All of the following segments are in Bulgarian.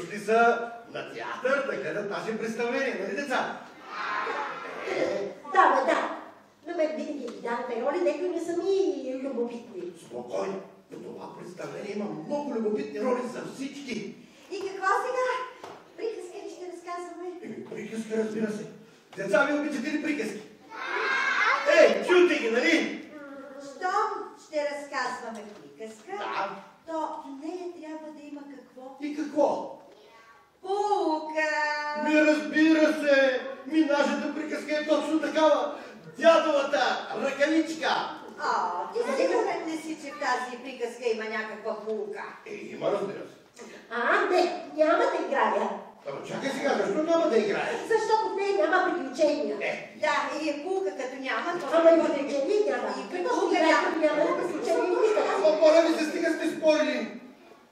Дошли са на театър да гледат наше представление, нали деца? Да. Но мен винаги ви дадете роли, дето не са ми любопитни. Спокойно. В това представление има много любопитни роли за всички. И какво сега? Приказка ли ще разказваме? Приказки, разбира се. Деца, ви обичате ли приказки? Чуйте ги, нали? Щом ще разказваме приказка, Да. то в нея трябва да има какво? И какво? Пулка! Разбира се! Нашата приказка е точно такава. Дядовата ръкавичка. Ти сигурен не си, че в тази приказка има някаква пулка? Има, разбира се. Не, няма да играя. Чакай сега, защо няма да играеш? Защото в нея няма приключения. Да, и пулка като няма, то Ама и приключения няма. Какво ще играя, като няма приключения? Моля ви се, стига сте спорили.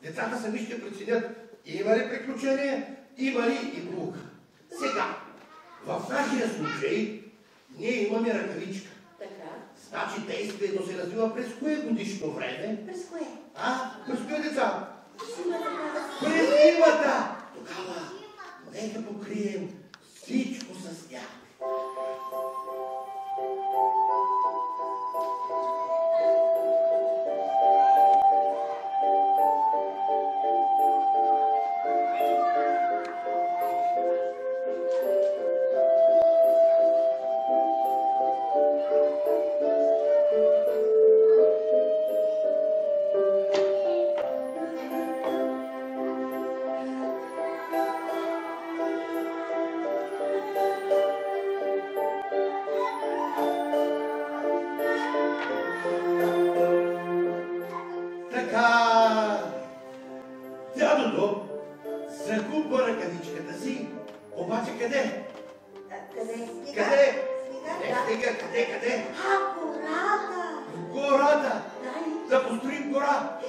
Децата сами ще преценят има ли приключение, има ли и пулка. Сега, в нашия случай, ние имаме ръкавичка. Така. Значи действието се развива през кое годишно време? През кое? През кое, деца? Зимата. През зимата! Тогава, нека покрием всичко с сняг. Дядото загубва ръкавичката си, обаче къде? Къде? Къде? Гората! В гората! Да построим гора!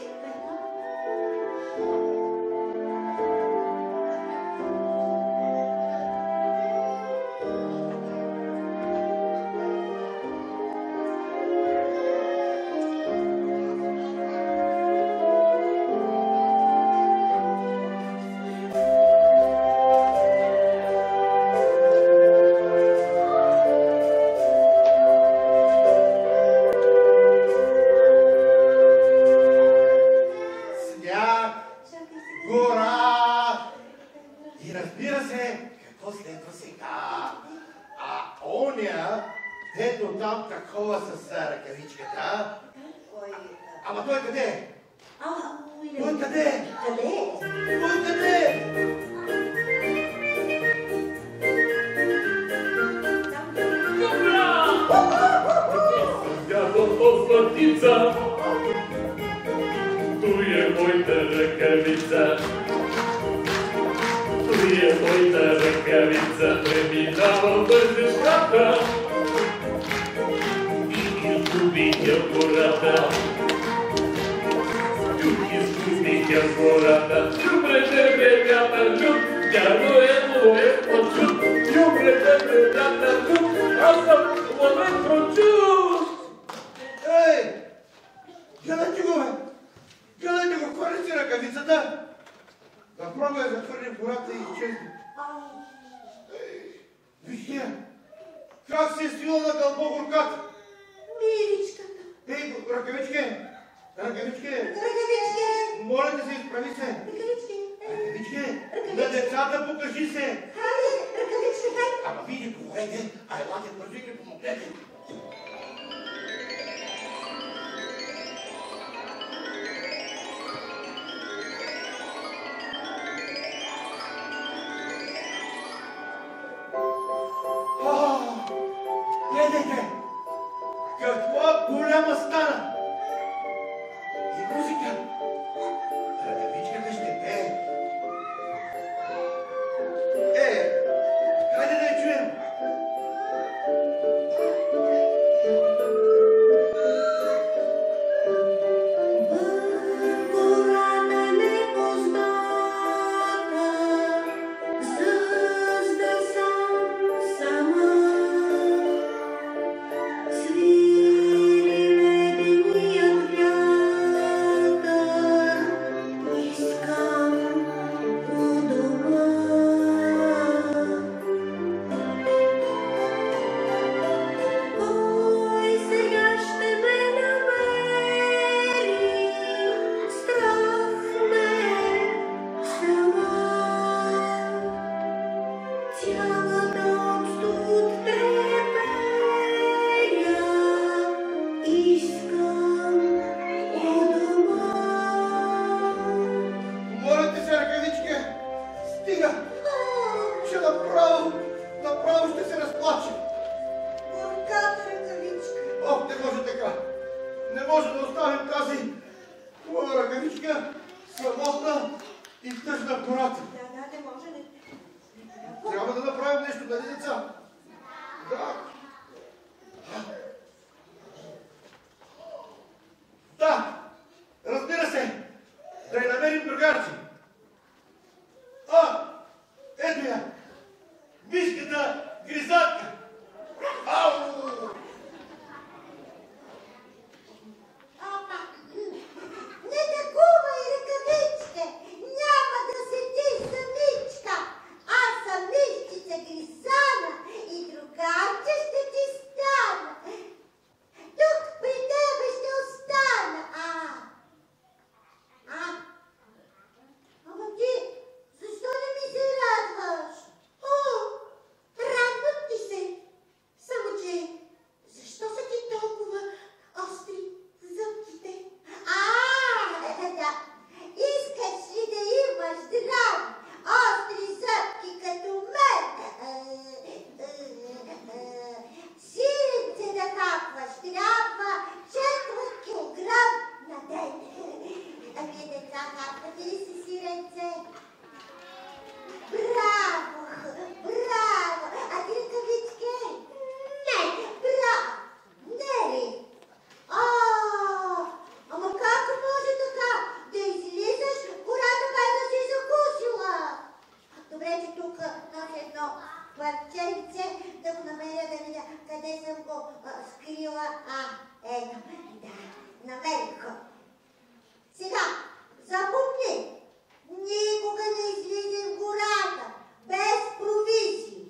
цяла нощ от тебе я искам у дома. Моля ти се, Ръкавичка, стига, че направо ще се разплаче. Горката Ръкавичка. Ох, не може така. Не може да оставим тази хубава Ръкавичка самотна и тъжна в гората. Да, не може. Трябва да направим нещо, нали, деца? Да. Да, разбира се, да я намерим другарче. Ето я, мишката гризатка. Ау! Не такувай, Ръкавичке! Няма да седиш самичка! Аз съм мишчица Гризана и другарче ще ти стана. Тук при тебе ще остана. Ама ти, защо не ми се радваш? Радвам ти се. Само че, защо са ти толкова остри зъбките? Да. Искаш ли да имаш здрави, остри зъбки като мен? Сиренце да хапваш трябва 4 килограм на ден. Вие, деца, хапвате ли си сиренце? Браво! Браво! А ти, Ръкавичке? Не! Браво! Не ли? Ама как може така да излизаш в гората, без да си закусила? Добре, че тук нося едно парченце, да го намеря, да видя къде съм го скрила. Ето, да, намерих го. Сега, запомни, никога не излизай в гората без провизии.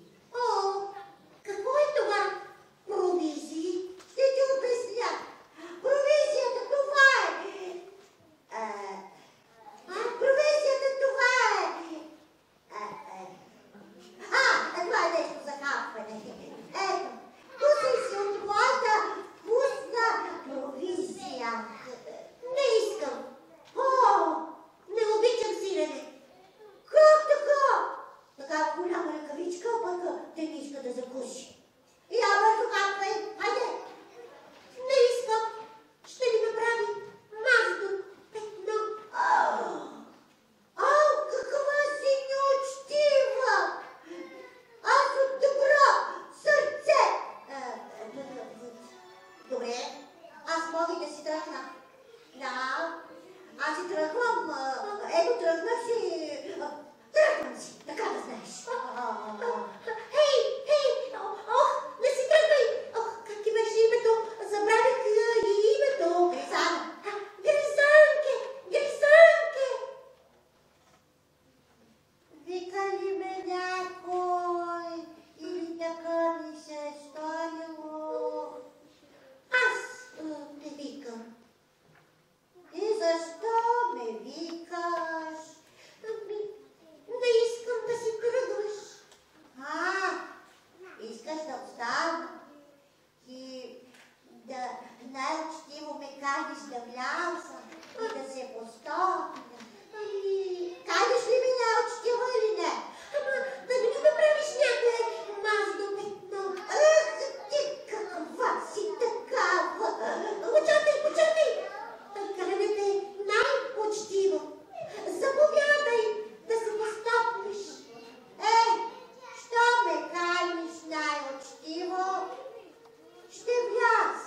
Какво е това? Провизии? Ще ти обясня. Провизията това е. Провизията това е. Това е нещо за хапване. Ето, кусай си от моята вкусна провизия. Не искам. Не обичам сирене. Как така? Така голяма Ръкавичка, пък те не иска да закуси. Я бързо хапвай. Хайде. Не искам. Ще ли направи мазно петно? Каква си неучтива! Аз от добро сърце! Добре, аз мога и да си тръгна. Да, аз си тръгвам. Ето, тръгнах си. Тръгвам си, така да знаеш. Хей! Не си тръгвай! Как ти беше името? Забравих и името. Гризана. Гризанке! Вика ли ме някой? Или така ми се е сторило? Аз те викам. И защо ме викаш? Не искам да си тръгваш. Искаш да остана и да най-учтиво ме каниш да вляза и да се постопя. Каниш ли ме най-учтиво или не? Ама да не ми направиш някое мазно петно. Ти каква си такава? Почакай! Канете най-учтиво. Заповядай да се постопнеш. Що ме каниш най-учтиво? Ще вляза.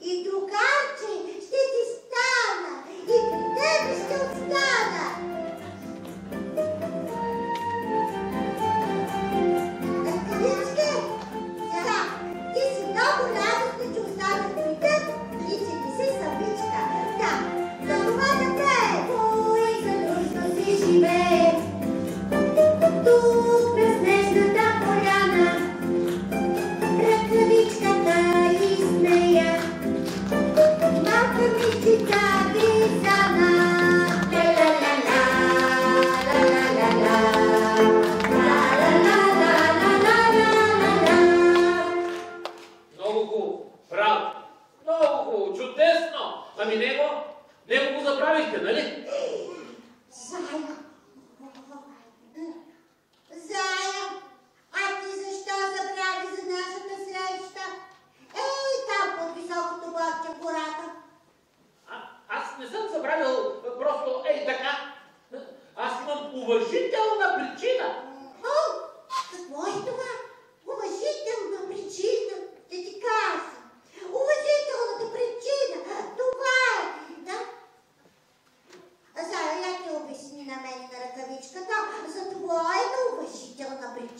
И другарче ще ти стана. И при тебе ще остана. Ръкавичке, сега ти си много радостна, че останах при теб и че не си самичка. Да, за това да пее. Кой задружно си живее тук през снежната поляна. Ръкавичката из нея малка мишчица Гризана. Ла-ла-ла-ла, ла-ла-ла-ла, ла-ла-ла-ла.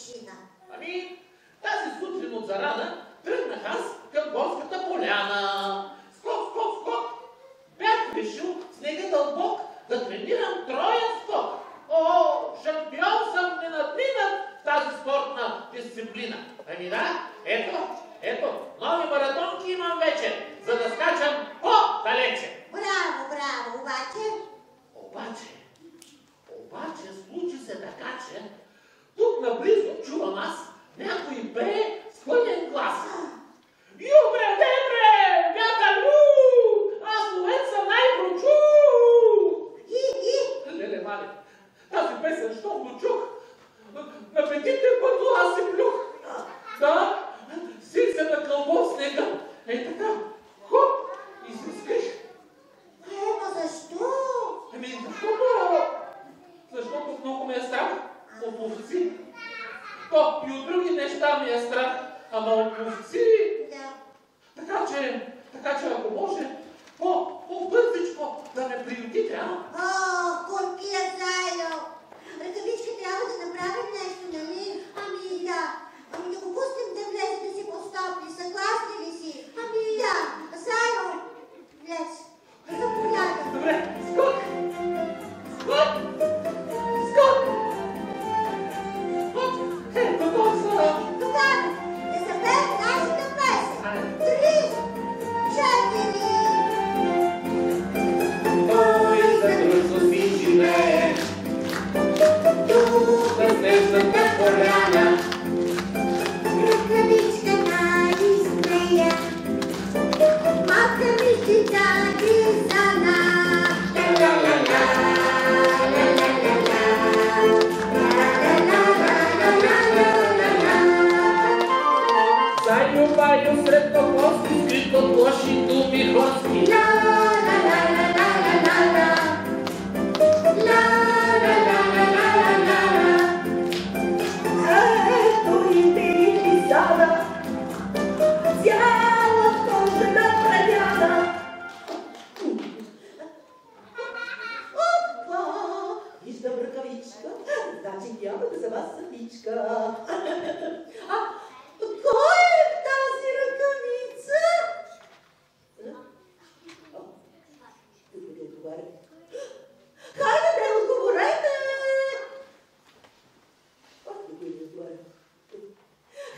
мишина? Ами, тази сутрин от зарана тръгнах аз към горската поляна. Скок, скок, скок. Бях решил снега дълбок да тренирам троен скок. О, шампион съм ненадминат в тази спортна дисциплина. Ами да, ето, нови маратонки имам вече, за да скачам по-далече. Браво, браво, Обаче случи се така, че тук наблизо чувам аз някой пее с пълен глас. Юбре, дебре, вятъру, аз ловец съм най-прочу. Леле, мале, тази песен, що го чух? На петите пъту аз се плюх. Да, сих се на кълбо в снега. Ей така, хоп, и се скрих. Ема защо? Ами, защото много ме е страх от ловци. То и от други неща ми е страх, ама от ловци. Да. Така че ако може, по-бързичко да ме приютите, а? Горкия Зайо! Ръкавичка трябва да направим нещо, нали? Ами да. Ами да го пустим да влезе да си постопли. Съгласни ли си? Ами да. Зайо, влез. Заповядай. Добре, скок! Ето това! Тогава да запеем нашата песен. 3, 4. Ой, задръжно си живее, тук на снежната поляна. Ръкавичка на изгрея, малка мишица гризана. Заю сред топоски, скрит от лоши думи хорски. Ето и ти сада, цяла кожена предяна. Опа! Виждам ръкавичка, значи няма да за вас самичка. Кой е в тази ръкавица? Хайде, не отговорете!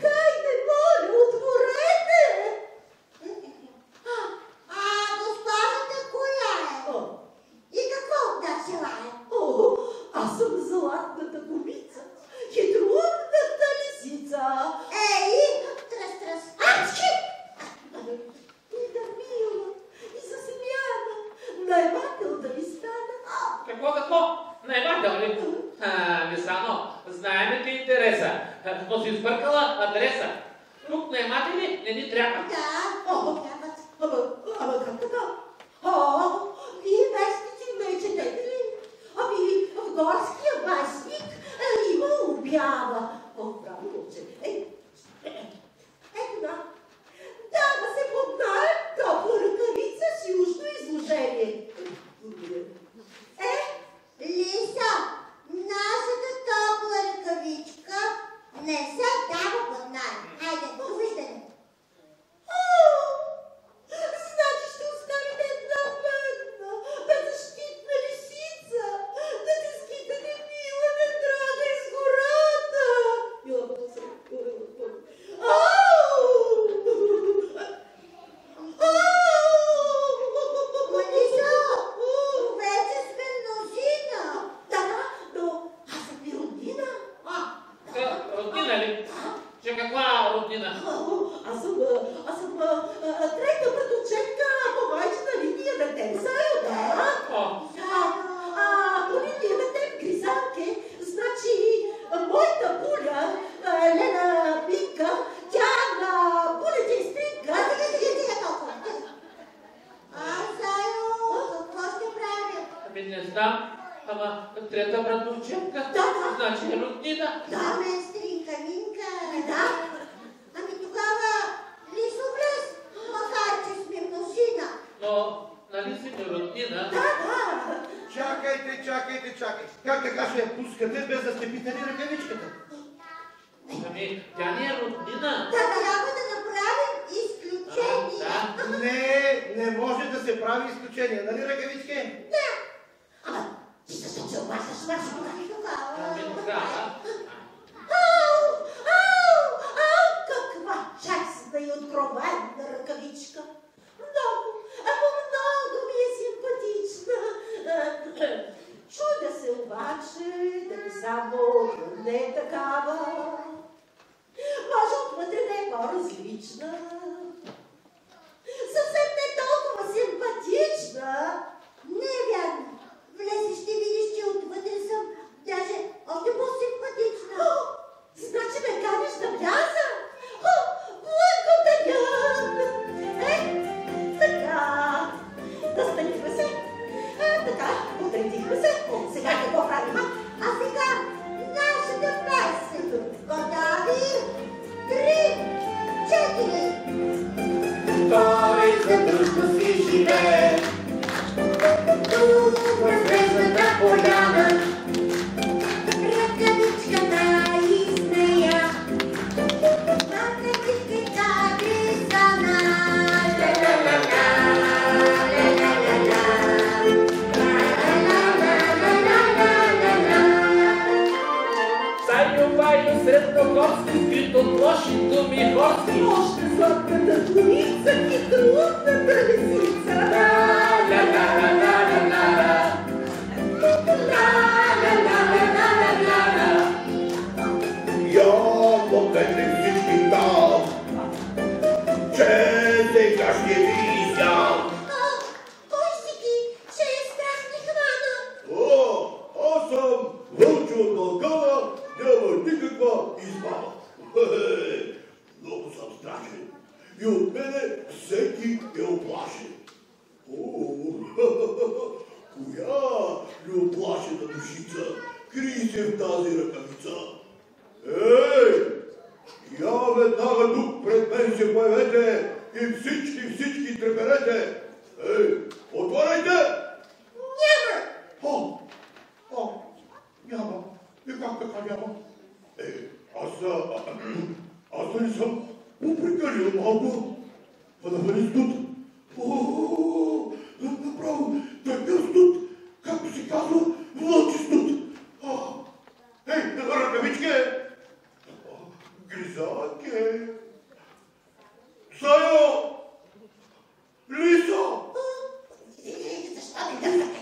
Хайде, моля, отворете! Госпожата коя е? И какво от нас желае? О, аз съм златната ковица, хитрунната лисица. Ей, тръс. Ачки! И да мила, и засмяна, наемател да ви стана. Какво? Наемател ли? Мисано, знаеме ти интереса, но си сбъркала адреса. Тук наематели не ни трябва. Да, трябват. Ама как така? Вие вестници не четете ли? Ами в горския вестник има обява. Браво, момче. Ето да. Дава се под наем топла ръкавица с южно изложение. Лиса, нашата топла ръкавичка не се дава под наем. Хайде, довиждане. Значи ще оставите една бедна, беззащитна лисица, да те скитате мила, недрага из гората. Лиса, вече сме мнозина. Да, но аз съм ви роднина. Роднина ли? Че каква роднина? Аз съм трета братовчетка по майчина линия на теб, Зайо, да? Ако линия на теб, Гризанке, значи моята пуля, Лена Пинка, тя на пулята и спинка. Стига толкова. Зайо, какво ще правим? Ами не знам, ама трета братовчетка, Да. значи роднина. Да, сестринка Минка. Да. Ами тогава Лисо влез, макар че сме мнозина. Но нали си ми роднина? Да. Чакайте. Как така ще я пускате, без да сте питали ръкавичката? Тя ни е роднина. Да, трябва да направим изключение. Не може да се прави изключение, нали, Ръкавички? Да. Ама, ти защо се обаждаш, Машо, тогава? Каква честна и откровенна Ръкавичка. Много ми е симпатична. Чудя се обаче, дали само не е такава. Може отвътре да е по-различна. Съвсем не толкова симпатична. Не е вярно. Влезеш, ще видиш, че отвътре съм даже още по-симпатична. Значи ме канеш да вляза? Благодаря! Така. Настанихме се. Така, отредихме се. Сега какво правим? А сега нашата песен. Готови? 3, 4. Той за дружба си живее тук на звездната поляна. Ръкавичката из нея математиката гризана. Сайо-байо средногорски, скрит от лоши думи хорски. Още сладката двоица и трудната лисица. Явно петне всички там, че сега ще ви изял. Кой си ти, че е страх ни хвана? Аз съм Вълчо от Балкана, няма никаква измама. Много съм страшен и от мене всеки е оплашен. Коя неоплашена душица крие се в тази ръкавица? Ей! Я веднага тук пред мен се появете и всички треперете! Ей, отваряйте! Няма! Няма. И как така няма? Аз да не съм попрекалил малко, а да бъде студ. Направо такъв студ, както се казва, вълчи студ. Ръкавички! Гризанки! Сайо! Лисо! Защо ми дървате?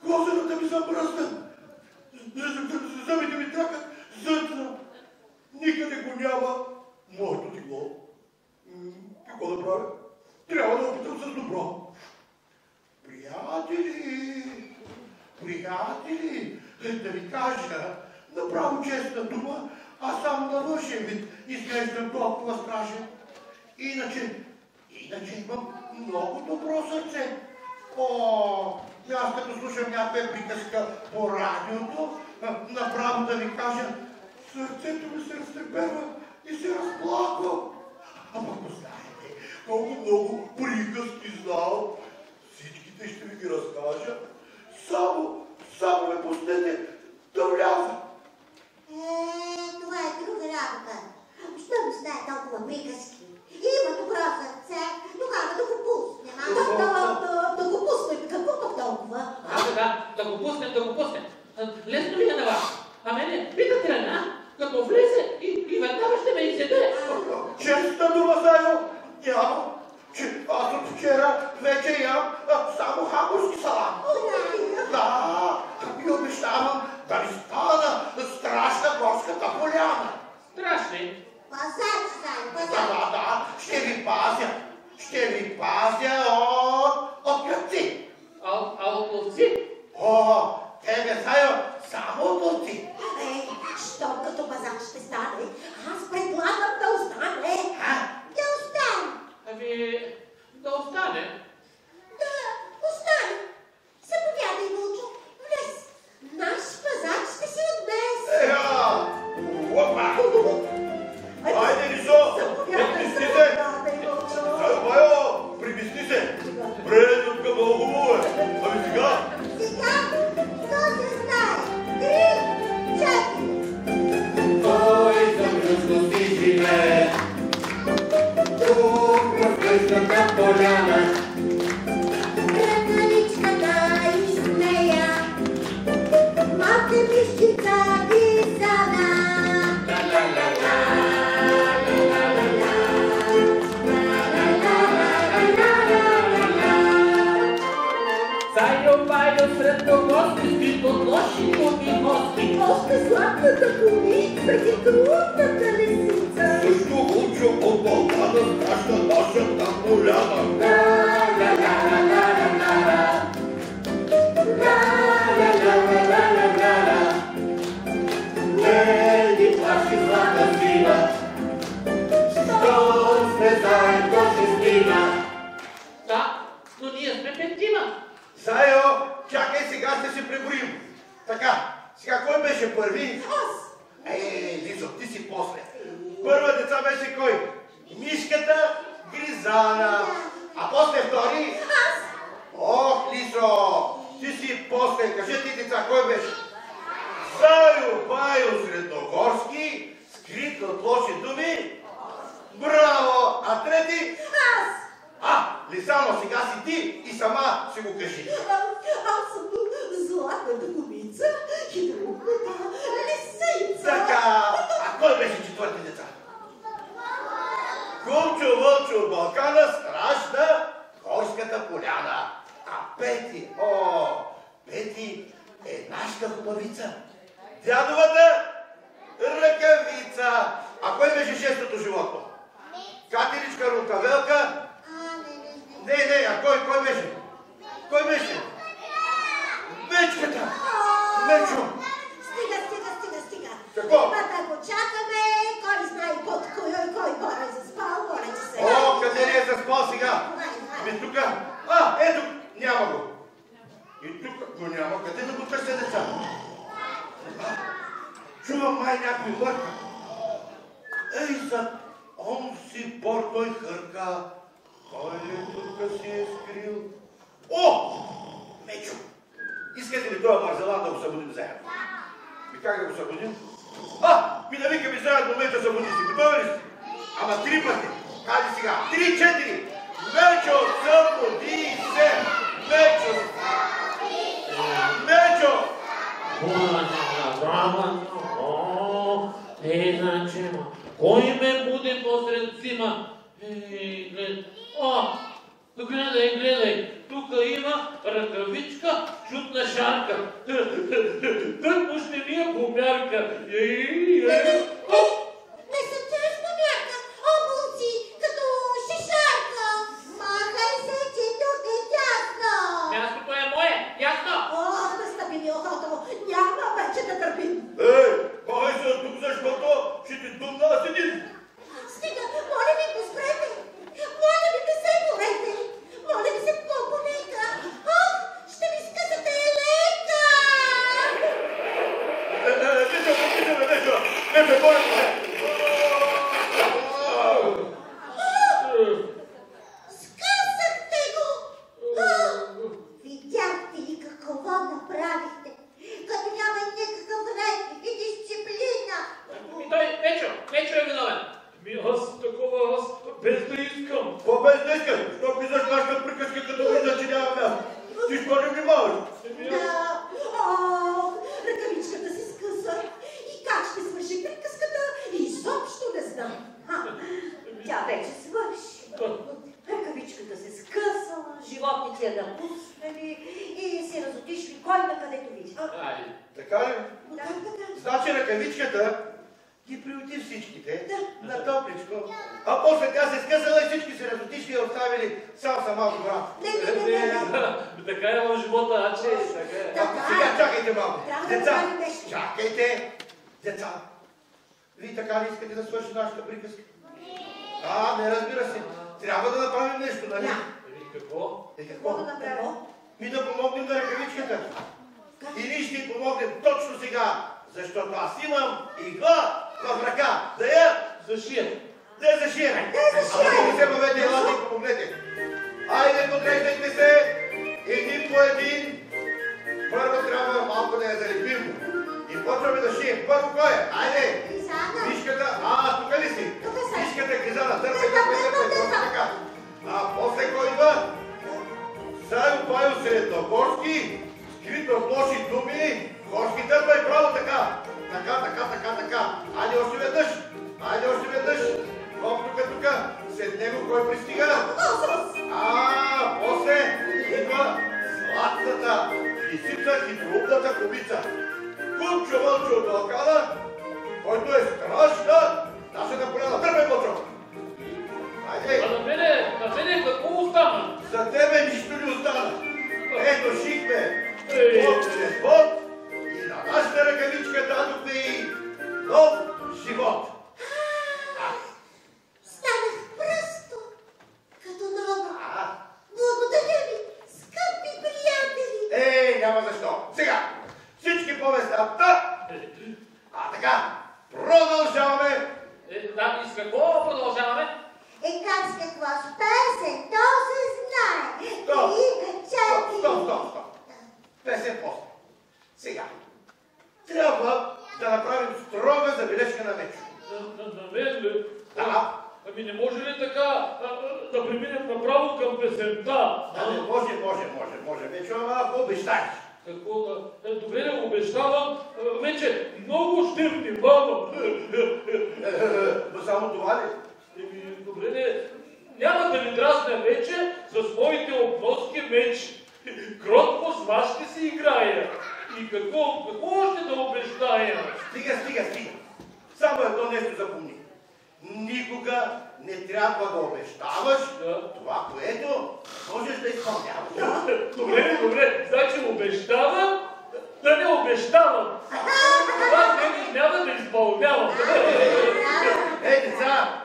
Козената ми забръсна. Зъбите ми тракат зъцна. Никъде го няма. Моето тегло. Какво да правя? Трябва да опитам с добро. Приятели, да ви кажа, направо честна дума, аз само на външен вид изглеждам толкова страшен. Иначе имам много добро сърце. Аз като слушам някаква приказка по радиото, направо да ви кажа, сърцето ми се разтреперва и се разплаква. Ама знаете, колко много приказки знам. Всичките ще ви ги разкажа. Само ме пуснете да вляза. Това е друга работа. Щом знае толкова приказки и има добро сърце, тогава да го пуснем. Да го пуснем. Какво пък толкова? Да го пуснем. Лесно ли е на вас? А мене питате ли, като влезе и веднага ще ме изяде. Честна дума, Сайо, няма, че аз от вчера вече ям само хамburски салат. Да, и обещавам да ви стана страшна горската поляна. Страшни. Пазач, Сайо, пазач. Да, ще ви пазя от кръци. А от ловци? Тебе, Сайо, само от ловци. Щом като пазач ще стане, аз предлагам да остане. Да остане. Да остане. Да остане. Заповядай, Вълчо, влез. Наш пазач ще се отнесе. Опа! Хайде, Лисо! Прибисни се! Сайо, прибисни се! Предно към много хубаво е! Ами сега? Сега, то се знае. гости, скрит от лоши думи гости. Още сладката курица и трудната лисица. Също Вълчо от Балкана страшна нашата поляна. Не ни плаши злата зима, щом сме заедно ще стига. Да, но ние сме петима. Зайо, чакай, сега ще се преброим. Така, сега кой беше първи? Аз. Лизо, ти си после. Първа деца беше кой? Мишката Гризана. А после втори? Аз. Ох, Лизо, ти си после. Кажете деца, кой беше? Зайо Байо Средногорски, скрит от лоши думи. Браво! А трети? Аз. Лисано, сега си ти и сама си го кажи. Аз съм златната курица и трудната лисица. Така, а кой беше четвърти деца? Кумчо Вълчо от Балкана, страшна горската поляна. А Пети, Пети е нашата хубавица. Дядовата ръкавица. А кой беше шестото животно? Катеричка Рукавелка. Не, а кой беше? Кой беше? Мечката! Мечо! Стига. Какво? Да го чакаме, кой знае кой горе заспал, горе че се. Къде ли е заспал сега? Ами тука. Ето, няма го. И тук го няма. Къде да го търся деца? Чувам май някой мърка. Ей, зад онзи бор той хърка. Кой ли тук си е скрил? Мечо! Искате ли този Марзелан да го събудим заедно? Как да го събудим? Да викаме заедно, момента събуди си. Готови ли си? Ама 3 пъти. Хайде сега. 3, 4. Мечо, събуди се! Мечо! Мечо! Значи, кой ме буде посред зима? Гледай, тук има ръкавичка, чудна шарка. Тък ще ми я помярка. Не са честно бяха, обулци, като шишарка. Махай се, че тук е тясно. Мястото е мое, ясно? Настъпи ми охото. Няма вече да търпим. Махай се от тук, защото ще ти думна аз един. Стига, моля ви, го спрете. Моля ви, не се борете. Моля ви се, по-полека. Ще ми скъсате лека. Не, моля се. Скъсахте го. Видяхте ли какво направихте? Като няма никакъв ред и дисциплина. Печо е виновен. Аз без да искам. Какво без да искаш? Що писаш нашата приказка, като вижда, че няма място? Ти що не внимаваш? Да. Ръкавичката се скъса. И как ще свърши приказката? Изобщо не знам. Тя вече свърши. Ръкавичката се скъсала, животните я напуснали и се разотишли кой на където видя. Така ли? Да. Значи ръкавичката ги приюти всичките на топличко, а после тя се скъсала и всички се разотишли и оставили сама добра. Не. Така е в живота, че Сега чакайте малко. Трябва да Деца, направим нещо. чакайте. Деца, вие така ли искате да свърши нашата приказка? Не, разбира се. Трябва да направим нещо, нали? Какво? Какво? Да направим. Да помогнем на ръкавичката. И ние ще й помогнем точно сега, защото аз имам игла в ръка. Да я зашия. Да я зашия. Ама не се бавете, елате и помогнете. Айде, подреждайте се. Един по един. Първо трябва малко да я залепим. И почваме да шием. Първо кой е? Айде. Мишката. Тук ли си? Мишката е Гризана. Търпай. Така. После кой идва? Зайо Байо Средногорски. Скрит от лоши думи. Горски търпай право така. Така. Айде още веднъж. Тук. След него кой пристига? После идва сладката лисица хитроумната кубица. Кучо Вълчо от Балкана, който е страшна нашата поляна. Тръпай, Вълчо! Хайде! А на мене какво остана? За тебе нищо не остана. Ето шихме от телефон и на нашата ръкавичка дадохме и нов живот. Станах просто като нова. Благодаря ви, скъпи приятели. Няма защо. Сега, всички по местата. Така, продължаваме. Да, и с какво продължаваме? Как с какво? С песен, то се знае. Стоп. Песен после. Сега, трябва да направим строга забележка на Мечо. На мен ли? Да. Ами не може ли така да преминем направо към песента? Може. Мечо, ама обещаеш. Какво да... Добре, не обещавам. Вече много ще внимавам. Но само това ли? Добре, няма да ви дразня вече с моите обноски меч. Кротко с вас ще си играя. И какво още да обещая? Стига. Само едно нещо запомни. Никога не трябва да обещаваш това, което можеш да изпълняваш. Добре. Значи обещавам да не обещавам. Това няма да изпълнявам. Деца,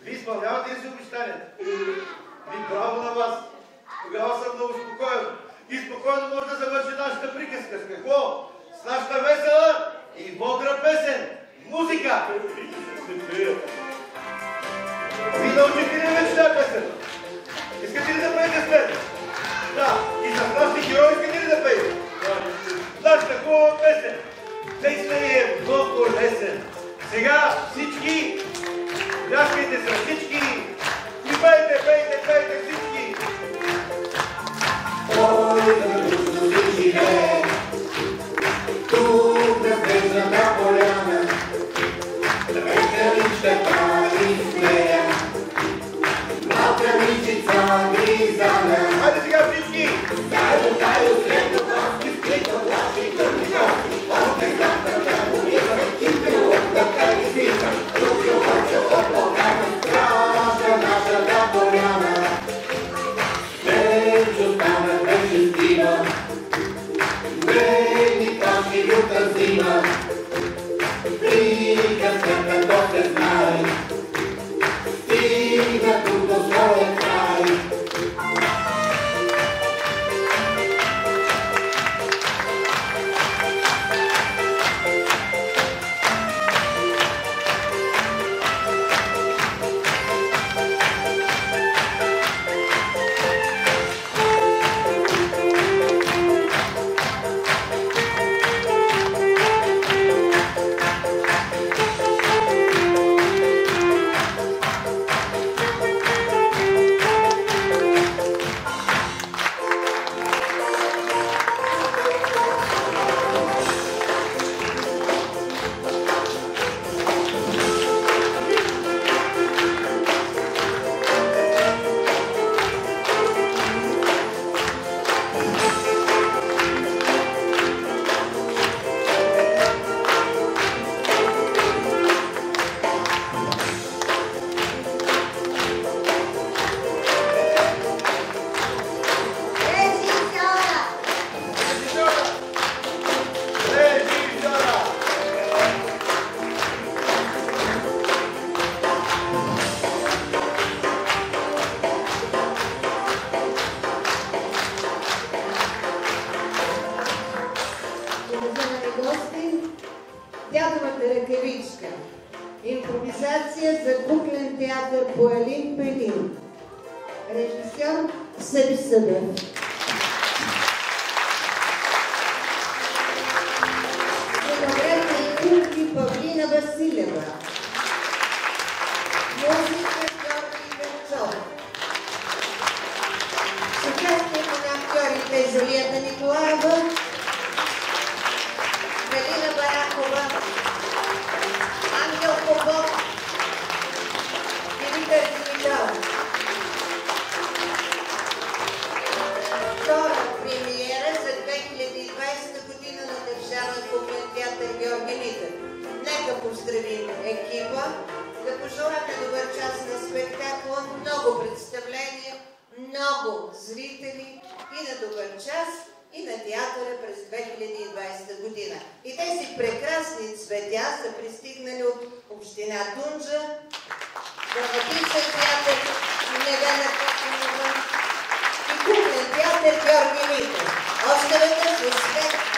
ви изпълнявате ли си обещанията? Браво на вас. Тогава съм много спокоен. И спокойно може да завърши нашата приказка. С какво? С нашата весела и бодра песен. Музика! Ви научихте ли вече тази песен? Искате ли да пеете след? Да. И с нашите герои искате ли да пеете? Нашата хубава песен. Текстът е много лесен. Сега всички пляскайте с всички и пейте всички. Ой, да дружно си живее, тук на снежната поляна, ръкавичката ни смея, малка мишица гризана. Хайде сега всички! Тайо, средно, пласки, скрито, плаши, търни кости, по-пеката, тя умира, кимпиловка, тани свита, тук е обаче от Балкана, страшна нашата поляна. Вече стана вече стима, бейни плаши, люта зима, приказката то се знае, стига тук до своя край. Дядовата ръкавичка. Импровизация за куклен театър по Елин Пелин. Режисьор Съби Съдев. Сценография и кулки Павлина Василева. Музика Георги Пенчов. С участието на актьорите Жулиета Николаева, Галина Баракова, Ангел Попов, Димитър Димитров. Втора премиера за 2012 Георги Митев. Нека поздравим екипа, да пожелаем добър час на спектакла, много представления, много зрители и на добър час и на театъра през 2020 година. И тези прекрасни цветя са пристигнали от община Тунджа, Драматичен театър Невена Косинова и куклен театър Георги Митев. Още веднъж успех!